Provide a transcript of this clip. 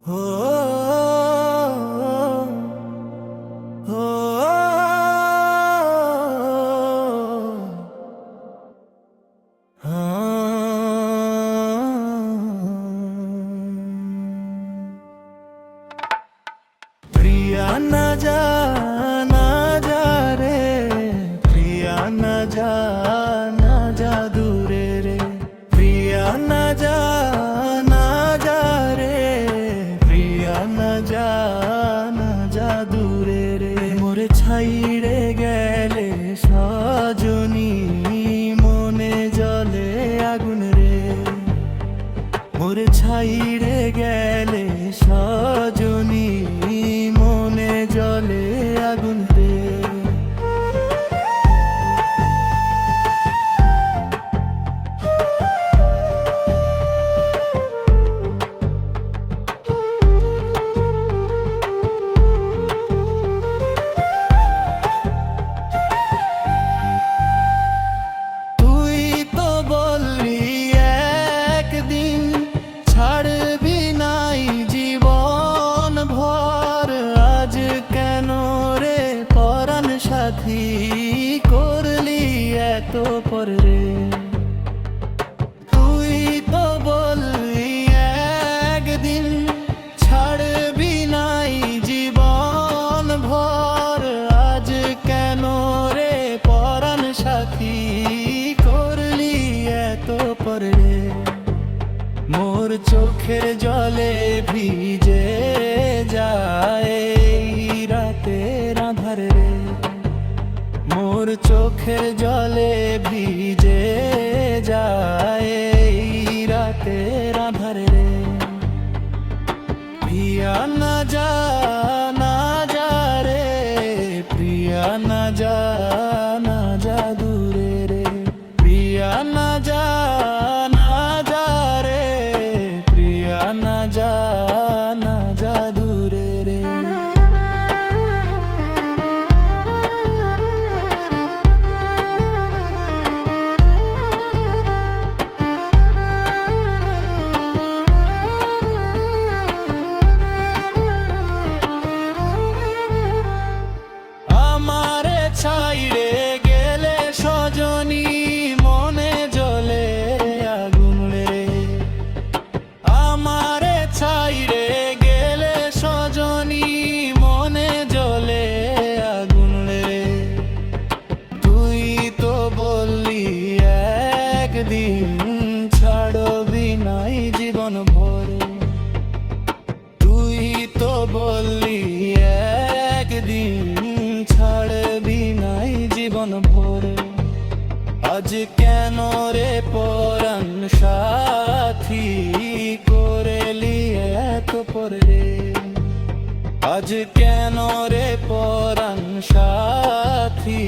हो हो प्रिया ना जा रे प्रिया ना जा दूरे रे प्रिया ना जा रे प्रिया ना जा दूरे रे मोरे ছাইড়ে গেলে সজনী মনে জ্বলে আগুন রে মোরে ছাইড়ে গেলে সজনী মনে জ্বলে আগুন রে সাথী করলি এত পরে তুই তো বললি একদিন ছাড়বি নাই জীবন ভর আজ কেন রে পরাণ সাথী করলি এত পরে মোর চোখের জলে ভিজে যায় রাতের আঁধারে রে মোর চোখের জলে ভিজে যায় রাতের আঁধারে রে প্রিয়া না যা রে প্রিয়া না যা দূরে রে প্রিয়া না যা রে প্রিয়া না যা দূরে রে ছাইড়ে গেলে সজনী মনে জ্বলে আগুন রে আমারে ছাইড়ে গেলে সজনী মনে জ্বলে আগুন রে তুই তো বললি একদিন ছাড়বি নাই জীবন ভরে তুই তো বললি একদিন ছাড়বি নাই জীবন ভরে আজ কেন রে পরাণ সাথী করেলি এত পরে আজ কেন রে পরাণ সাথী